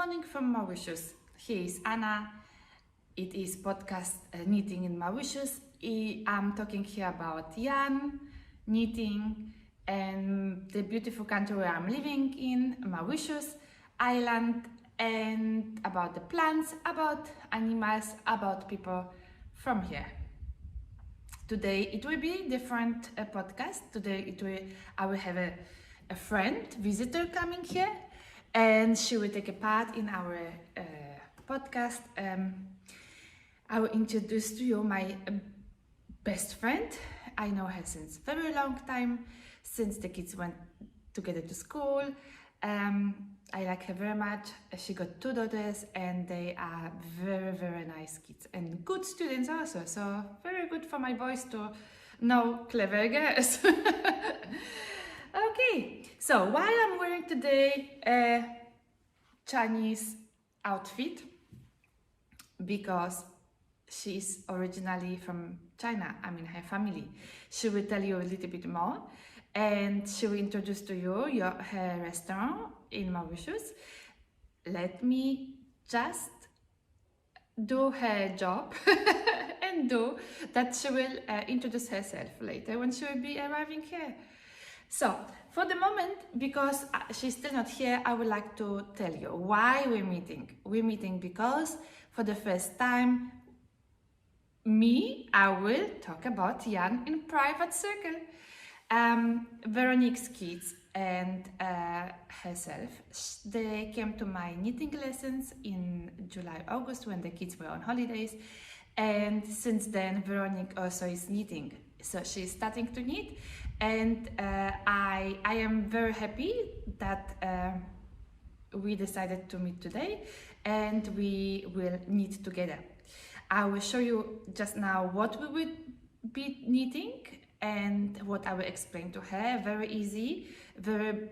morning from Mauritius. Here is Anna. It is podcast Knitting in Mauritius. I'm talking here about yarn, knitting, and the beautiful country where I'm living in, Mauritius Island, and about the plants, about animals, about people from here. Today it will be different podcast. Today I will have a friend, visitor coming here, and she will take a part in our podcast. I will introduce to you my best friend. I know her since very long time, since the kids went together to school. I like her very much. She got 2 daughters and they are very, very nice kids and good students also. So very good for my boys to know clever girls. Okay, so why I'm wearing today a Chinese outfit, because she's originally from China, I mean her family. She will tell you a little bit more and she will introduce to you her restaurant in Mauritius. Let me just do her job and do that. She will introduce herself later when she will be arriving here. So for the moment, because she's still not here, I would like to tell you why we're meeting. We're meeting because for the first time, I will talk about yarn in private circle. Veronique's kids and herself, they came to my knitting lessons in July, August when the kids were on holidays, and since then Veronique also is knitting, so she's starting to knit, and I am very happy that we decided to meet today and we will knit together. I will show you just now what we will be knitting and what I will explain to her. Very easy, very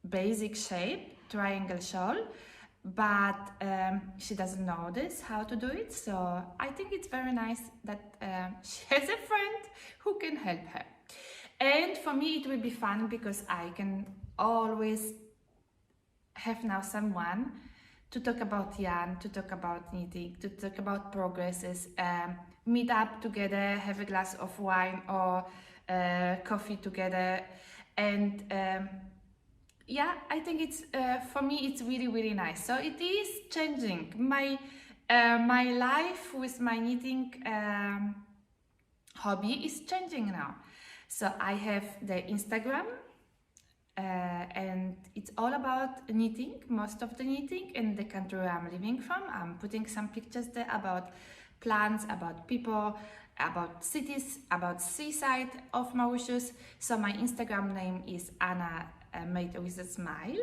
basic shape, triangle shawl, but she doesn't know how to do it, so I think it's very nice that she has a friend who can help her. And for me it will be fun because I can always have now someone to talk about yarn, to talk about knitting, to talk about progresses, meet up together, have a glass of wine or coffee together, and yeah, I think it's for me it's really, really nice. So it is changing my my life with my knitting hobby is changing now. So I have the Instagram and it's all about knitting, most of the knitting in the country where I'm living from. I'm putting some pictures there about plants, about people, about cities, about seaside of Mauritius. So my Instagram name is Anna made with a smile,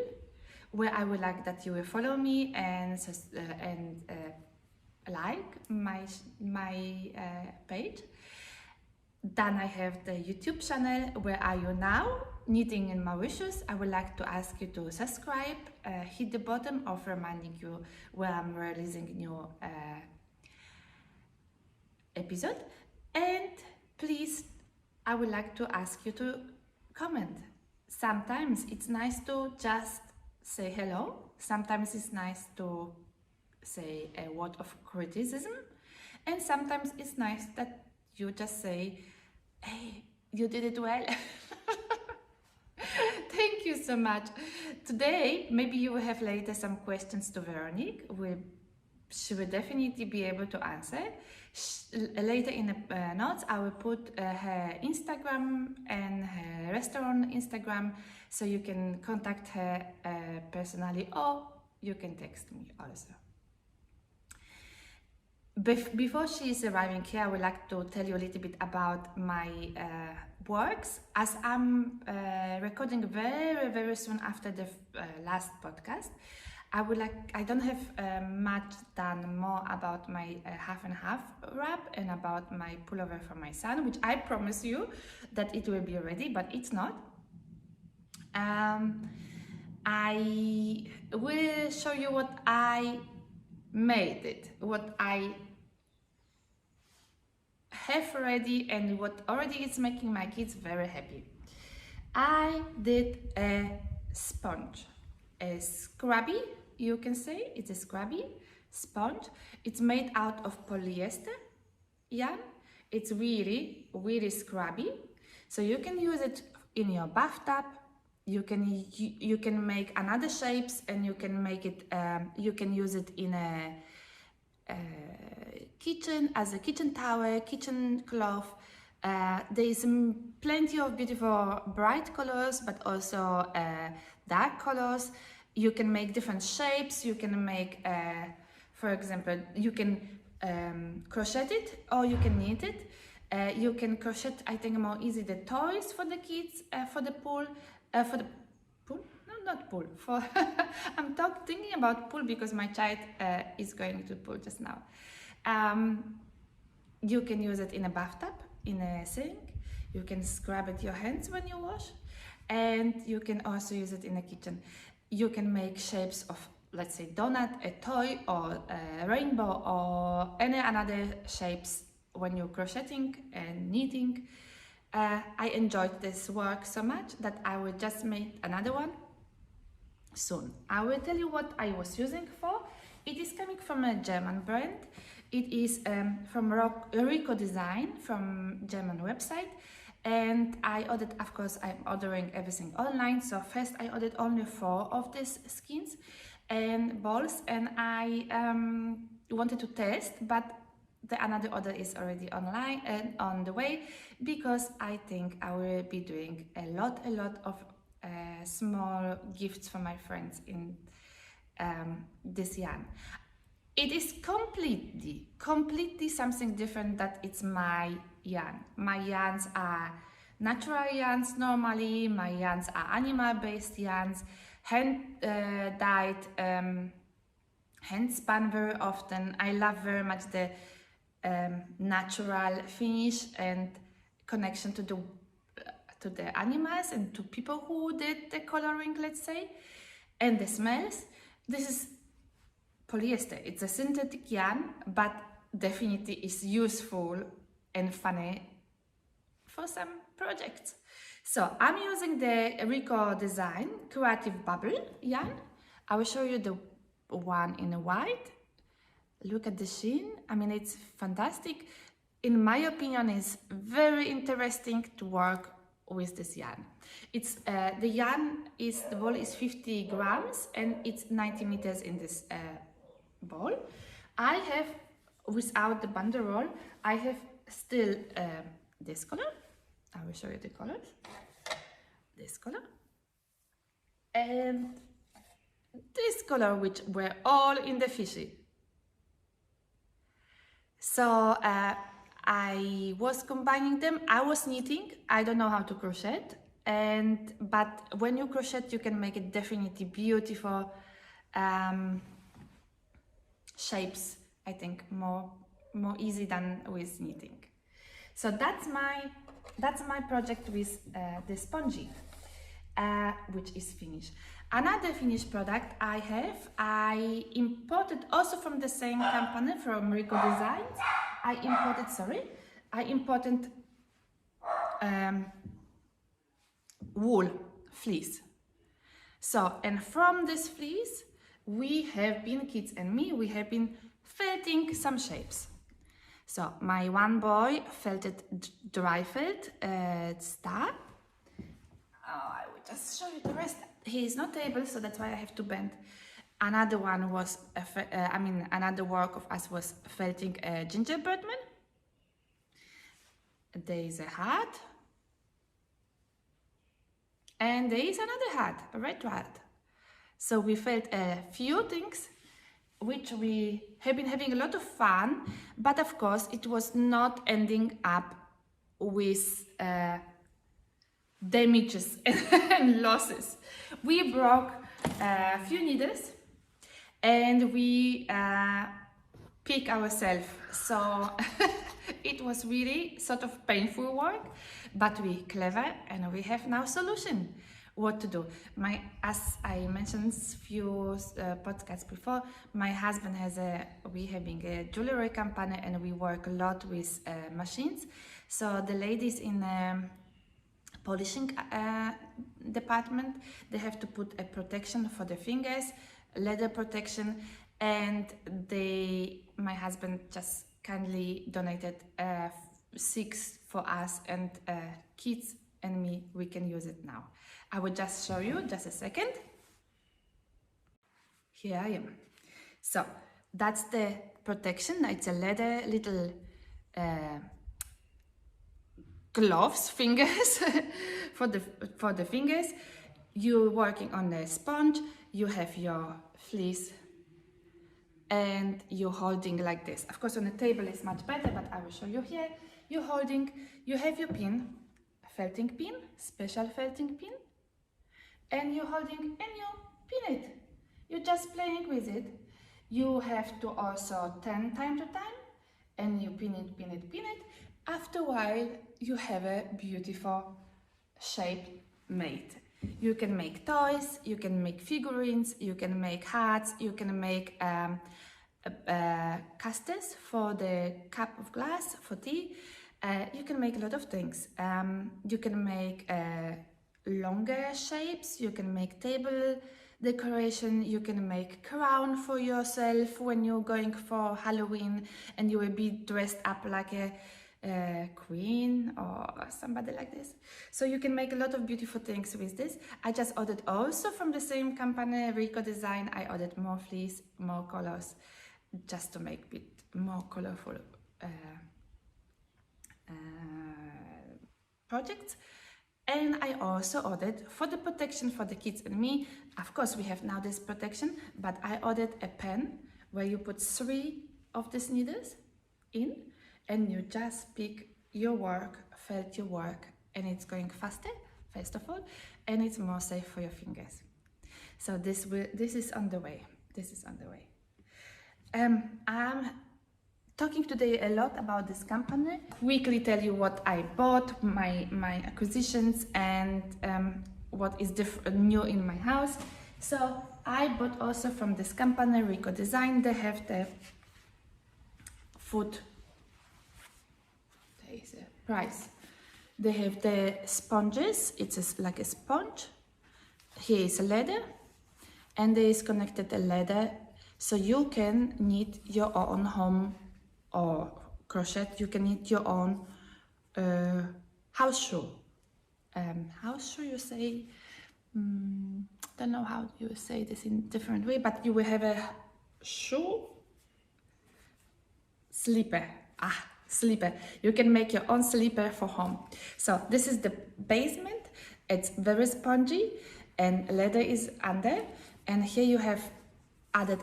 where I would like that you will follow me and like my page. Then I have the YouTube channel, Where Are You Now? Knitting in Mauritius. I would like to ask you to subscribe, hit the button of reminding you where I'm releasing new episode, and please, I would like to ask you to comment. Sometimes it's nice to just say hello, sometimes it's nice to say a word of criticism, and sometimes it's nice that you just say, hey, you did it well. Thank you so much. Today, maybe you will have later some questions to Veronique. She will definitely be able to answer. Later in the notes, I will put her Instagram and her restaurant Instagram, so you can contact her personally, or you can text me also. Before she is arriving here, I would like to tell you a little bit about my works, as I'm recording very, very soon after the last podcast. I don't have much done more about my half and half wrap and about my pullover for my son, which I promise you that it will be ready, but it's not. I will show you what I made what I have ready and what already is making my kids very happy. I did a sponge, a scrubby you can say. It's a scrubby sponge. It's made out of polyester yarn. It's really, really scrubby. So you can use it in your bathtub. You can make another shapes, and you can make it. You can use it in a kitchen as a kitchen towel, kitchen cloth. There is plenty of beautiful bright colors, but also dark colors. You can make different shapes. You can make, for example, you can crochet it, or you can knit it. You can crochet, I think, more easy the toys for the kids, for the pool, for the pool? No, not pool. For I'm thinking about pool because my child is going to pool just now. You can use it in a bathtub, in a sink. You can scrub it your hands when you wash, and you can also use it in the kitchen. You can make shapes of, let's say, donut, a toy, or a rainbow, or any another shapes when you're crocheting and knitting. I enjoyed this work so much that I will just make another one soon. I will tell you what I was using for. It is coming from a German brand. It is from Rico Design, from German website. And I ordered, of course, I'm ordering everything online. So first I ordered only 4 of these skins and balls, and I wanted to test, but another order is already online and on the way, because I think I will be doing a lot of small gifts for my friends in this yarn. It is completely something different that it's my yarn. My yarns are natural yarns normally, my yarns are animal-based yarns, hand-dyed, hand-spun very often. I love very much the natural finish and connection to the animals and to people who did the coloring, let's say, and the smells. This is polyester. It's a synthetic yarn, but definitely is useful and funny for some projects. So I'm using the Rico Design Creative Bubble yarn. I will show you the one in white. Look at the sheen. I mean, it's fantastic. In my opinion, it's very interesting to work with this yarn. It's the ball is 50 grams and it's 90 meters in this ball. I have, without the banderole, I have still this color. I will show you the colors. This color and this color, which were all in the fishy. So I was combining them. I was knitting. I don't know how to crochet, but when you crochet, you can make it definitely beautiful shapes. I think more easy than with knitting. So that's my project with the spongy, which is finished. Another finished product I imported also from the same company, from Rico Designs. I imported wool fleece. So, and from this fleece, kids and me, we have been felting some shapes. So my one boy felted dry felt star. I will just show you the rest. He is not able, so that's why I have to bend. Another one was, another work of us was felting a gingerbread man. There is a hat. And there is another hat, a red hat. So we felt a few things which we have been having a lot of fun, but of course it was not ending up with damages and losses. We broke a few needles and we picked ourselves. So it was really sort of painful work, but we clever and we have now solution. What to do. As I mentioned few podcasts before, my husband we having a jewelry company and we work a lot with machines. So the ladies in polishing department, they have to put a protection for the fingers leather protection, and my husband just kindly donated 6 for us, and kids and me, we can use it now. I will just show you just a second. Here I am. So that's the protection. It's a leather little gloves, fingers for the fingers. You're working on the sponge, you have your fleece, and you're holding like this. Of course on the table is much better, but I will show you here. You're holding, you have your pin, felting pin, special felting pin, and you're holding and you pin it. You're just playing with it. You have to also turn time to time, and you pin it, pin it, pin it. After a while, you have a beautiful shape made. You can make toys, you can make figurines, you can make hats, you can make casters for the cup of glass for tea. You can make a lot of things. You can make longer shapes, you can make table decoration, you can make crown for yourself when you're going for Halloween and you will be dressed up like a queen or somebody like this. So you can make a lot of beautiful things with this. I just ordered also from the same company, Rico Design. I ordered more fleece, more colors, just to make a bit more colorful projects. And I also ordered for the protection for the kids and me. Of course, we have now this protection, but I ordered a pen where you put 3 of these needles in, and you just pick your work, felt your work, and it's going faster, first of all, and it's more safe for your fingers. So this is on the way. This is on the way. I'm talking today a lot about this company. Weekly tell you what I bought, my acquisitions, and what is new in my house. So I bought also from this company, Rico Design. They have the food. There is a price. They have the sponges. It's like a sponge. Here is a leather, and there is connected a leather, so you can knit your own home or crochet. You can knit your own house shoe. House shoe, you say? Don't know how you say this in different way, but you will have a shoe slipper. Slipper. You can make your own slipper for home. So this is the basement. It's very spongy, and leather is under. And here you have added,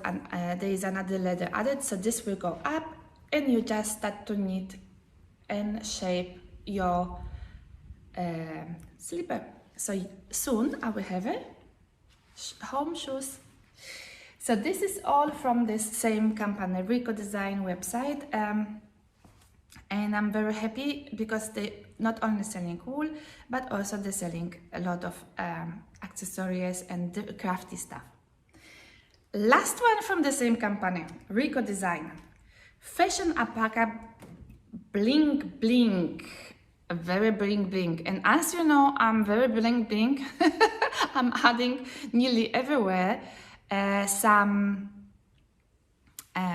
there is another leather added. So this will go up, and you just start to knit and shape your slipper. So soon I will have a home shoes. So this is all from this same company, Rico Design website. And I'm very happy because they not only selling wool, but also they're selling a lot of accessories and crafty stuff. Last one from the same company, Rico Design. Fashion alpaca bling bling. Very bling bling. And as you know, I'm very bling bling. I'm adding nearly everywhere some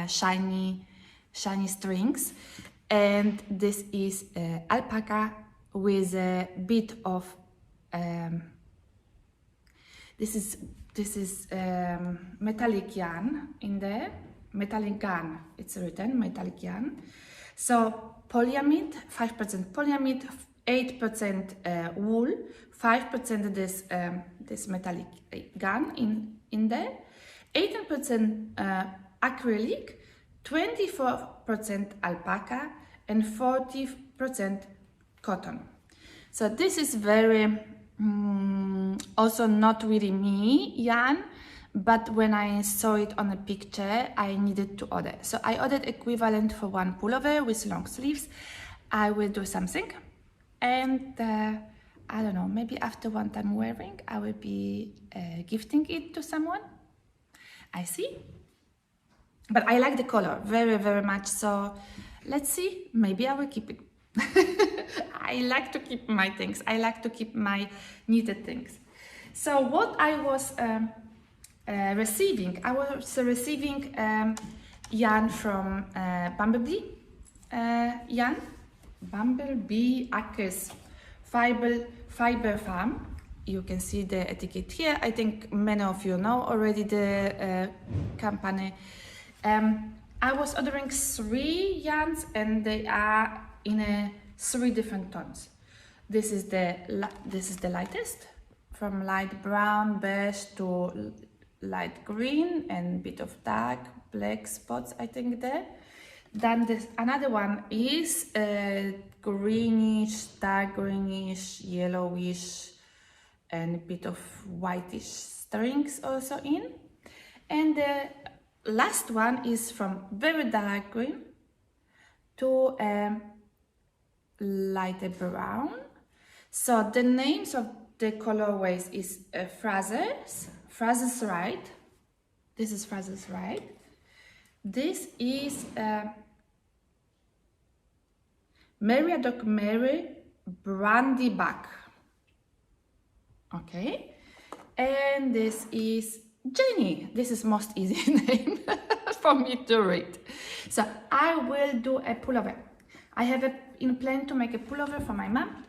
shiny strings. And this is alpaca with a bit of this is metallic yarn in there. Metallic yarn, it's written metallic yarn. So polyamide, 5% polyamide, 8% wool, 5% this metallic yarn in there, 18% acrylic, 24% alpaca, and 40% cotton. So this is very also not really me yarn, but when I saw it on a picture, I needed to order. So I ordered equivalent for one pullover with long sleeves. I will do something, and I don't know, maybe after one time wearing, I will be gifting it to someone. I see. But I like the color very, very much, so let's see, maybe I will keep it. I like to keep my things. I like to keep my knitted things. So what I was I was receiving yarn from Bumblebeeacres Fiber Farm. You can see the etiquette here. I think many of you know already the company. I was ordering 3 yarns and they are in 3 different tones. This is the lightest, from light brown, beige to light green and bit of dark black spots, I think there. Then this another one is greenish, dark greenish, yellowish, and a bit of whitish strings also in. And the last one is from very dark green to lighter brown. So the names of the colorways is Fraser's Ride. This is Fraser's Ride. This is Meriadoc Mary Brandy Buck. Okay, and this is Jenny. This is most easy name for me to read. So I will do a pullover. I have in plan to make a pullover for my mom.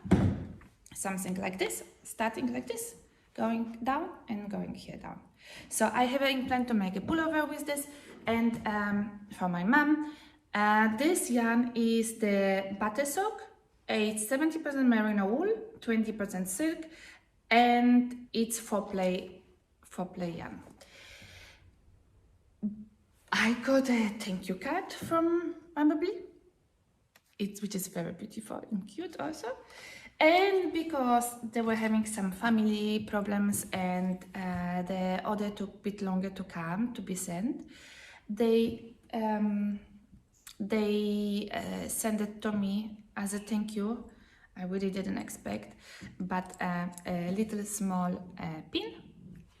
Something like this, starting like this, going down and going here down. So I have in plan to make a pullover with this, and for my mom. This yarn is the butter sock. It's 70% merino wool, 20% silk, and it's for play yarn. I got a thank you card from Bumblebee, which is very beautiful and cute also. And because they were having some family problems and the order took a bit longer to come to be sent, they sent it to me as a thank you. I really didn't expect, but a little small pin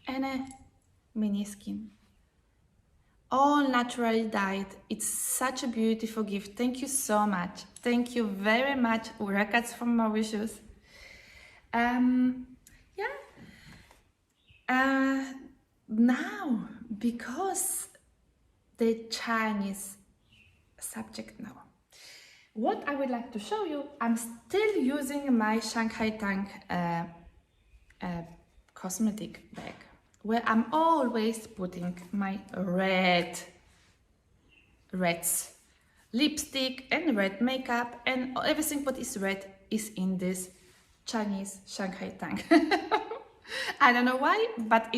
and a mini skin, all naturally dyed. It's such a beautiful gift. Thank you so much. Thank you very much, Records from Mauritius. Now, because the Chinese subject now, what I would like to show you, I'm still using my Shanghai Tang cosmetic bag, where I'm always putting my reds, lipstick and red makeup, and everything what is red is in this Chinese Shanghai Tang. I don't know why, but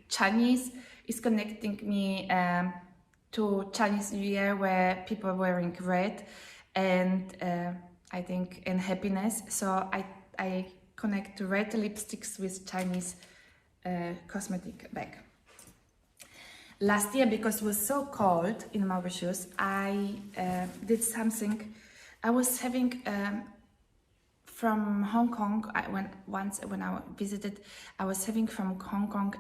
Chinese is connecting me to Chinese New Year, where people are wearing red, and I think in happiness. So I connect red lipsticks with Chinese cosmetic bag. Last year, because it was so cold in Mauritius, I did something. I was having from Hong Kong. When I visited, I was having from Hong Kong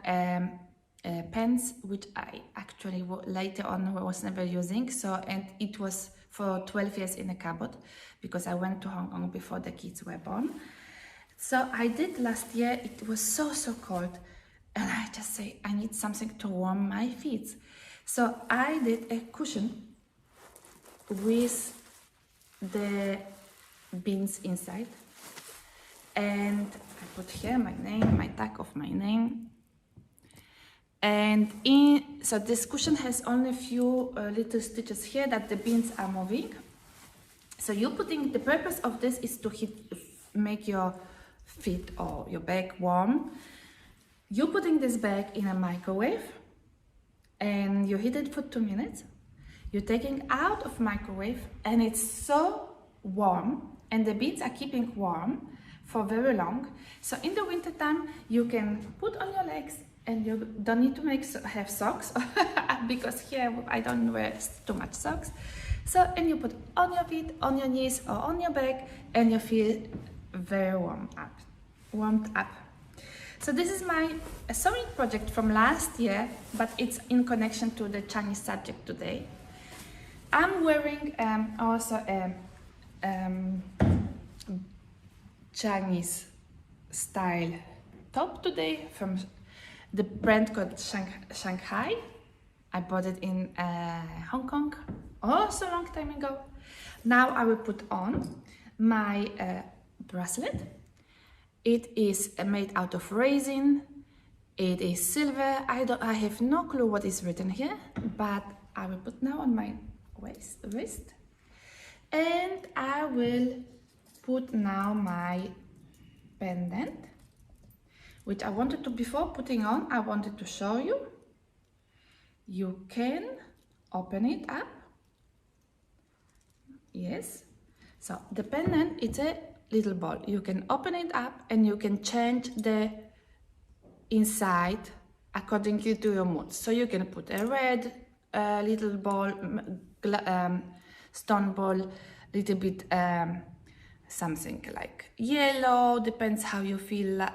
pens, which I actually later on was never using. So, and it was for 12 years in a cupboard because I went to Hong Kong before the kids were born. So I did last year. It was so cold, and I just say I need something to warm my feet. So I did a cushion with the beans inside, and I put here my name, my tag of my name. And so this cushion has only a few little stitches here that the beans are moving. So the purpose of this is to make your feet or your bag warm. You're putting this bag in a microwave and you heat it for 2 minutes. You're taking out of microwave and it's so warm, and the beans are keeping warm for very long. So in the winter time you can put on your legs, and you don't need to have socks because here I don't wear too much socks. So, and you put on your feet, on your knees or on your back, and you feel very warmed up. So this is my sewing project from last year, but it's in connection to the Chinese subject today. I'm wearing also a Chinese style top today from the brand called Shanghai. I bought it in Hong Kong also a long time ago. Now I will put on my bracelet. It is made out of resin. It is silver. I have no clue what is written here, but I will put now on my wrist. And I will put now my pendant, which I wanted to, before putting on, I wanted to show you. You can open it up. Yes. So the pendant, it's a little ball. You can open it up and you can change the inside according to your mood. So you can put a red little ball, stone ball, little bit something like yellow, depends how you feel,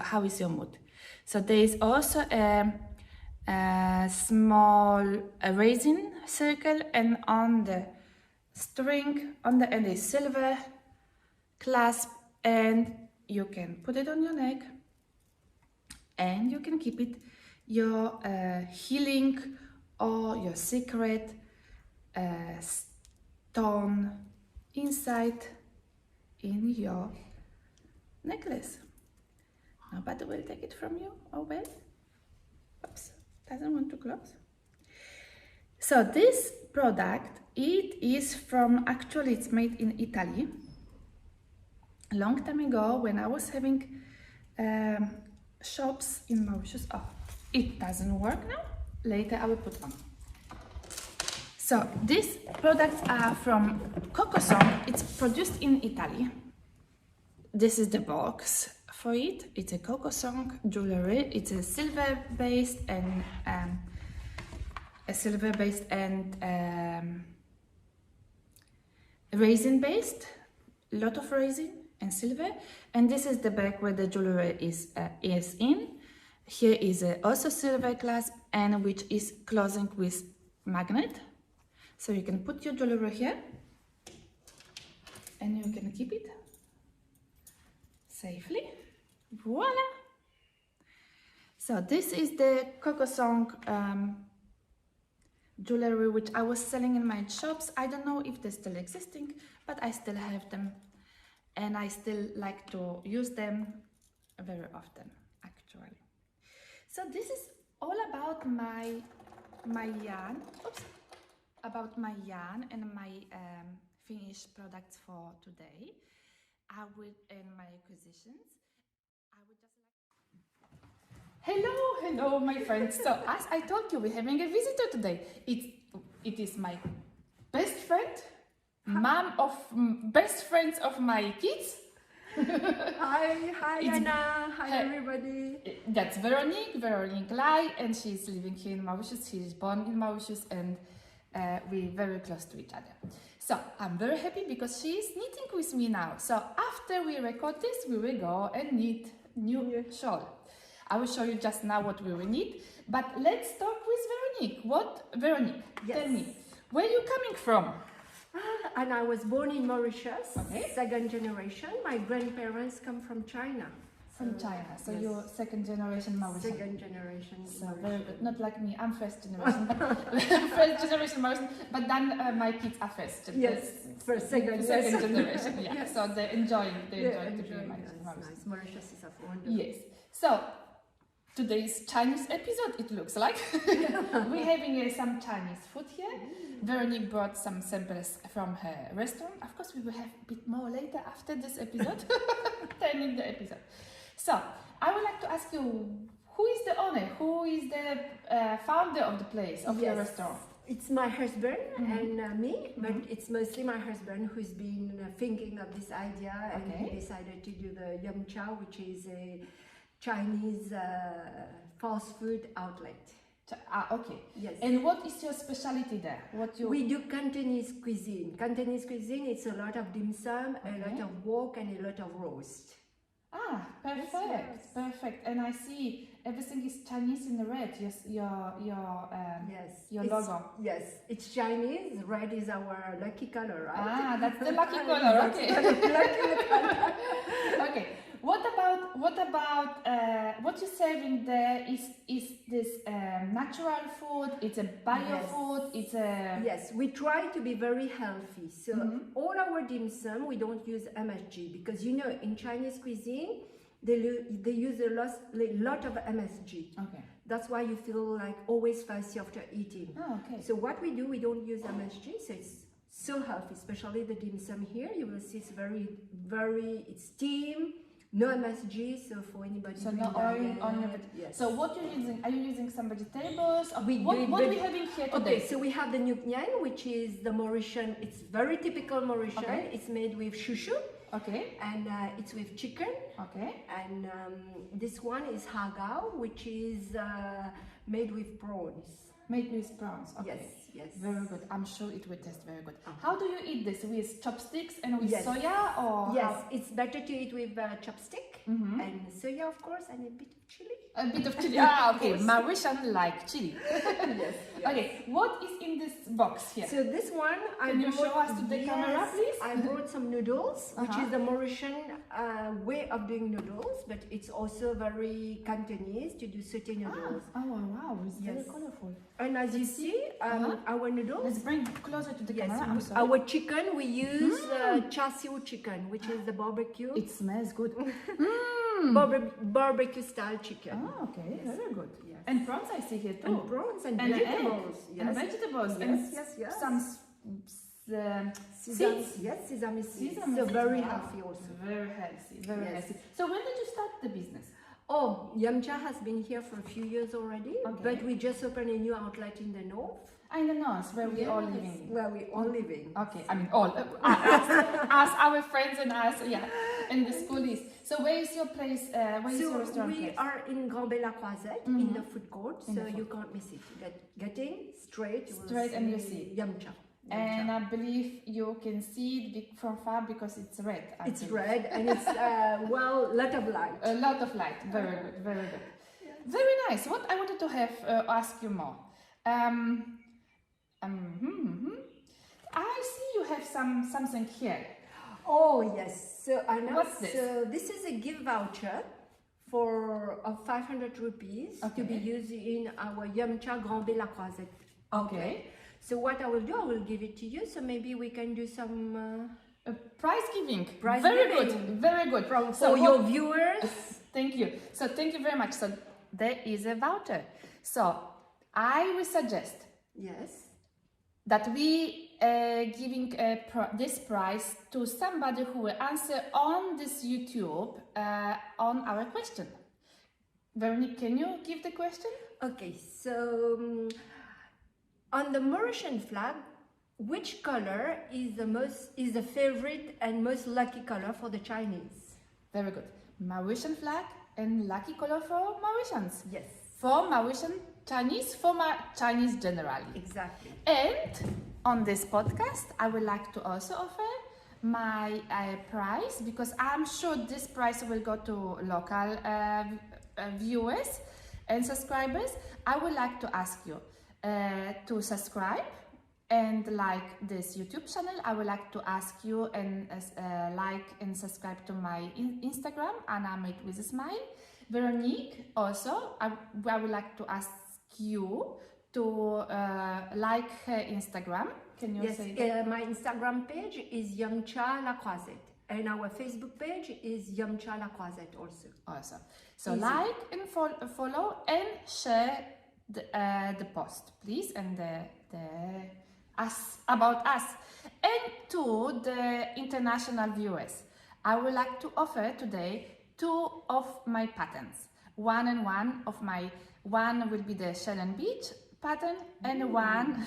how is your mood. So there is also a small resin circle, and on the string on the end is silver clasp, and you can put it on your neck and you can keep it your healing or your secret stone inside in your necklace. Nobody will take it from you. Oh well. Oops, doesn't want to close. So this product, it is from, actually it's made in Italy. A long time ago when I was having shops in Mauritius. Oh, it doesn't work now. Later I will put on. So these products are from Cocosong. It's produced in Italy. This is the box for it. It's a Cocosong jewelry. It's a silver based and resin based. A lot of resin and silver. And this is the bag where the jewelry is in. Here is also silver clasp, and which is closing with magnet. So you can put your jewelry here and you can keep it safely. Voila! So this is the Cocosong jewelry which I was selling in my shops. I don't know if they're still existing, but I still have them and I still like to use them very often, actually. So this is all about my yarn. Oops. About my yarn and my finished products for today. And my acquisitions. I would just like... Hello, my friends. So as I told you, we're having a visitor today. It is my best friend, mom of best friends of my kids. Hi Anna, hi everybody. That's Veronique Lai, and she's living here in Mauritius. She's born in Mauritius, and we're very close to each other. So I'm very happy because she is knitting with me now. So after we record this, we will go and knit new shawl. I will show you just now what we will knit, but let's talk with Veronique. Veronique, yes. Tell me, where are you coming from? And I was born in Mauritius, okay. Second generation. My grandparents come from China. From China, so yes. You're second generation Mauritian. Second generation. So very good. Not like me, I'm first generation, but first generation Mauritian. But then my kids are first. Yes, second generation. Yeah. Yes. So they're enjoying to be Mauritian. Nice. Mauritius is a wonderful. Yes. So today's Chinese episode, it looks like we're having some Chinese food here. Veronique brought some samples from her restaurant. Of course, we will have a bit more later after this episode, turning the episode. So, I would like to ask you, who is the owner? Who is the founder of the place, of your restaurant? It's my husband and me, but it's mostly my husband who's been thinking of this idea, and he decided to do the YUM CHA, which is a Chinese fast food outlet. Okay. Yes. And what is your specialty there? We do Cantonese cuisine. Cantonese cuisine, it's a lot of dim sum, a lot of wok, and a lot of roast. Ah, perfect, yes. Perfect. And I see everything is Chinese in the red. Your logo. Yes, it's Chinese. Red is our lucky color, right? Ah, that's the lucky color. Okay. Lucky color. Okay. What about what you're serving there? Is this natural food? It's a bio food. It's a yes. We try to be very healthy. So all our dim sum we don't use MSG because you know in Chinese cuisine they use a lot of MSG. Okay. That's why you feel like always spicy after eating. Oh, okay. So what we do, we don't use MSG, so it's so healthy, especially the dim sum here. You will see it's it's steam, no MSG, so for anybody so doing no oil, diet, only yes. So what you're using? Are you using some vegetables? Or We what are we having here today? Okay, so we have the yume, which is the Mauritian. It's very typical Mauritian. Okay. It's made with chouchou. Okay. And it's with chicken. Okay. And this one is hagao, which is made with prawns. Made with prawns. Okay. Yes, yes. Very good. I'm sure it will taste very good. How do you eat this? With chopsticks and with Yes. soya or? Yes, it's better to eat with chopstick and soya, of course, and a bit of chili. A bit of chili. Ah, okay. Mauritian like chili. Yes. Okay. What is in this box here? So this one, Can you show us to the camera, please? I brought some noodles, which is the Mauritian way of doing noodles, but it's also very Cantonese to do sauté noodles. Oh wow, it's very Yes. colorful. And as you see, our noodles. Let's bring closer to the Yes, camera. I'm sorry. our chicken, we use char siu chicken, which is the barbecue. It smells good. Barbecue style chicken. Oh, okay, very good. Yes. And prawns I see here too. And prawns and And vegetables. egg. And vegetables. Yes, and yes. some Sesame, seeds. yes, sesame seeds. Sesame So seeds, very wow. healthy also. Very healthy, very Yes. healthy. So when did you start the business? Oh, YUM CHA has been here for a few years already, Okay. but we just opened a new outlet in the north. I don't know, it's where we all Yes, living. where we all living. Okay, I mean all, us, our friends and us, yeah, and the school is. So where is your place, where is your So restaurant we place? are in Bumblebeeacres Yarn in the food court, so you can't miss it. Getting straight, you will Straight and you see. YUM CHA. And I believe you can see it from far because it's red. I It's think. red and it's well, lot of light. A lot of light. Very good. Very good. Very nice. What I wanted to have ask you more. I see you have something here. Oh yes. So Anna, What's this? So this is a gift voucher for of 500 rupees to be used in our YUM CHA Bumblebeeacres Yarn. Okay. So what I will do, I will give it to you. So maybe we can do some Prize giving. Prize very giving. good. Very good. for your viewers. Thank you. So thank you very much. So there is a voucher. So I will suggest Yes. that we giving this prize to somebody who will answer on this YouTube on our question. Veronique, can you give the question? Okay. So on the Mauritian flag, which color is the favorite and most lucky color for the Chinese? Very good. Mauritian flag and lucky color for Mauritians. Yes. For Mauritian Chinese, for Chinese generally. Exactly. And on this podcast, I would like to also offer my prize, because I'm sure this prize will go to local viewers and subscribers. I would like to ask you to subscribe and like this YouTube channel. I would like to ask you and like and subscribe to my Instagram, Anna Made with a Smile. Veronique, also, I would like to ask you to like her Instagram. Can you say that? My Instagram page is YUM CHA La Croisette, and our Facebook page is YUM CHA La Croisette also. Awesome. So Easy. like and follow and share the post, please, and about us. And to the international viewers, I would like to offer today 2 of my patterns. One will be the Shell and Beach pattern, and one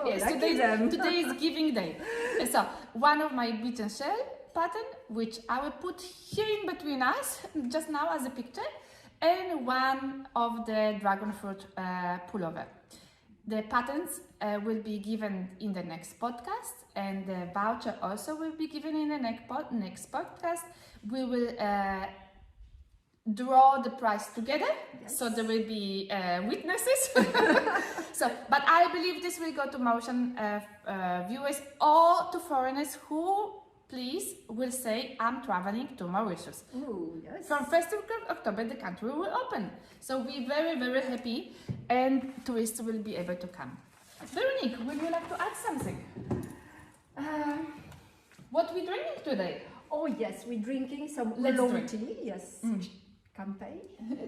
yes, today is giving day. So one of my beach and shell pattern, which I will put here in between us just now as a picture, and one of the dragon fruit pullover. The patterns will be given in the next podcast, and the voucher also will be given in the next podcast. We will draw the price together, so there will be witnesses. But I believe this will go to Mauritian viewers or to foreigners who please will say, I'm traveling to Mauritius. Oh, yes. From 1st of October, the country will open. So we're very, very happy, and tourists will be able to come. Veronique, would you like to add something? What we drinking today? Oh yes, we're drinking some Let's oolong drink. tea. Yes, kampai.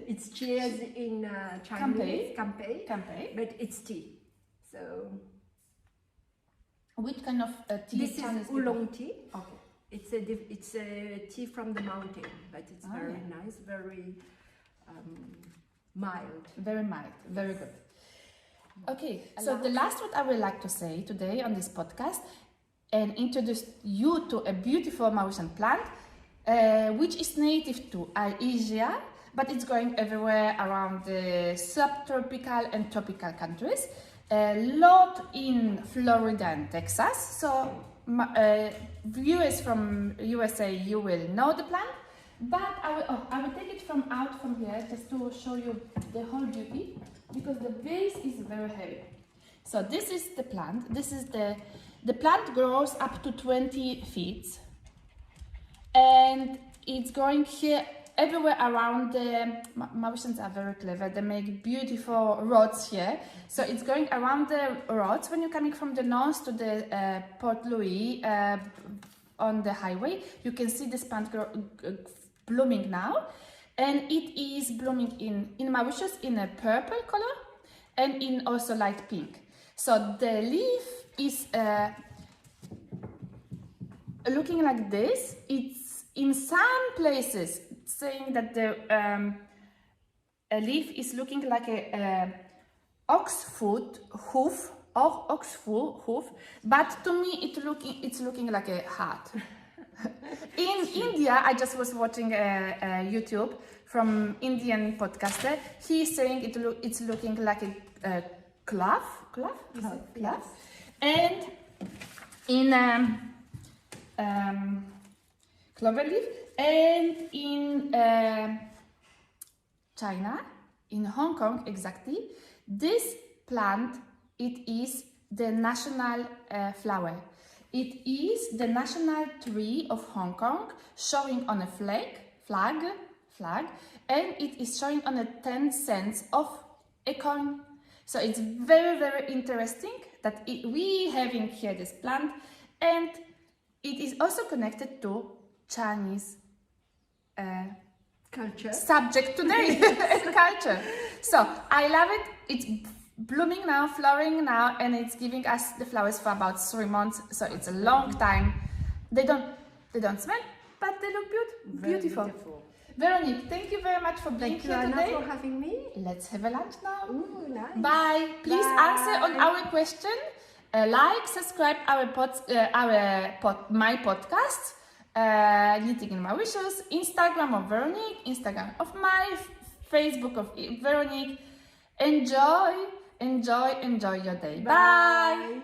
It's cheers in Chinese. Kampai. But it's tea. So which kind of tea? this Chinese is oolong tea. Okay. It's a tea from the mountain, but it's very nice, very mild. Very mild, very good. Okay, so the last what I would like to say today on this podcast and introduce you to a beautiful Mauritian plant which is native to Asia, but it's growing everywhere around the subtropical and tropical countries. A lot in Florida and Texas. So viewers from USA, you will know the plant, but I will take it out from here just to show you the whole beauty, because the base is very heavy. So this is the plant. This is the plant grows up to 20 feet, and it's growing here everywhere around. The Mauritians are very clever. They make beautiful roads here. So it's going around the roads when you're coming from the north to the Port Louis on the highway. You can see this plant blooming now, and it is blooming in Mauritius in a purple color and in also light pink. So the leaf is looking like this. It's in some places saying that the leaf is looking like a ox hoof, but to me it's looking like a heart. In India, I just was watching a YouTube from Indian podcaster. He's saying it's looking like a cloth, and in clover leaf, and in China, in Hong Kong exactly, this plant, it is the national flower. It is the national tree of Hong Kong, showing on a flag, and it is showing on a 10 cents of a coin. So it's very, very interesting that we having here this plant, and it is also connected to Chinese culture subject today. Culture. So I love it. It's blooming now, flowering now, and it's giving us the flowers for about 3 months. So it's a long time. They don't smell, but they look beautiful. Veronique, thank you very much for being here today. Thank you, Anna, for having me. Let's have a lunch now. Ooh, nice. Bye. Please answer on our question. Like, subscribe my podcast, Knitting in Mauritius, Instagram of Veronique, Instagram of my, Facebook of Veronique. Enjoy your day. Bye.